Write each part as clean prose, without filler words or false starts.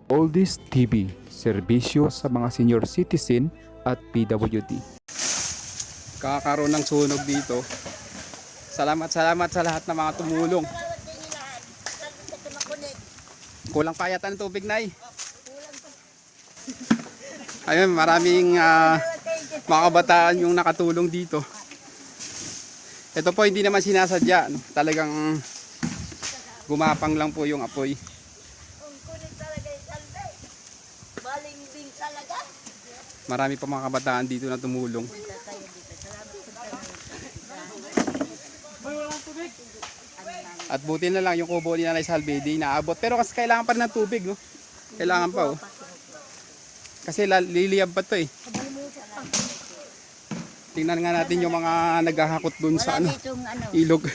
Oldies TV, serbisyo sa mga senior citizen at PWD. Kakaroon ng sunog dito. Salamat sa lahat ng mga tumulong. Kulang pa yata ng tubig, Nay. Ayun, maraming mga kabataan yung nakatulong dito. Ito po hindi naman sinasadya, no? Talagang gumapang lang po yung apoy. Marami pa mga kabataan dito na tumulong. At buti na lang yung kubo ni Nanay Salve di naabot. Pero kasi kailangan pa rin ng tubig, no? Kailangan pa, oh. Kasi liliyab pa to, eh. Tingnan nga natin yung mga naghahakot dun sa ilog.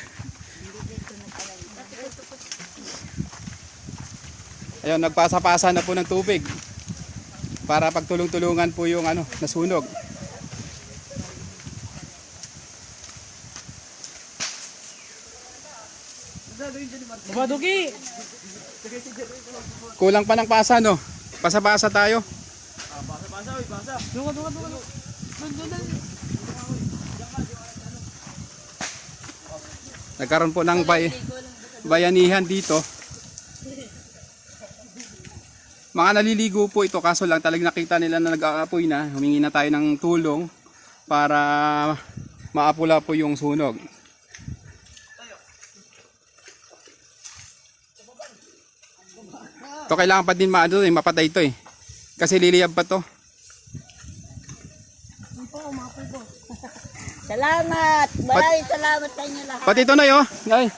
Ayun, nagpasa-pasa na po ng tubig para pagtulong-tulungan po yung nasunog. Kulang pa ng pasa, no? Pasa-pasa tayo. Pasa. Nagkaroon po ng bayanihan dito. Mga naliligo po ito, kaso lang talagang nakita nila na nag-aapoy na. Humingi na tayo ng tulong para maapula po yung sunog. Ito kailangan pa din mapatay ito, eh. Kasi liliyab pa to. Salamat! Maraming salamat sa inyo lahat. Pati ito, Noy, oh. Ay.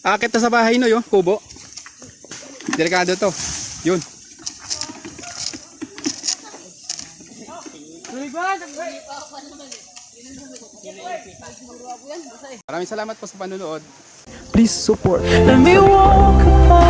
Akit na sa bahay, Noy, oh. Kubo. Delikado to. Yun. Maraming salamat po sa panonood. Please support. Let me walk upon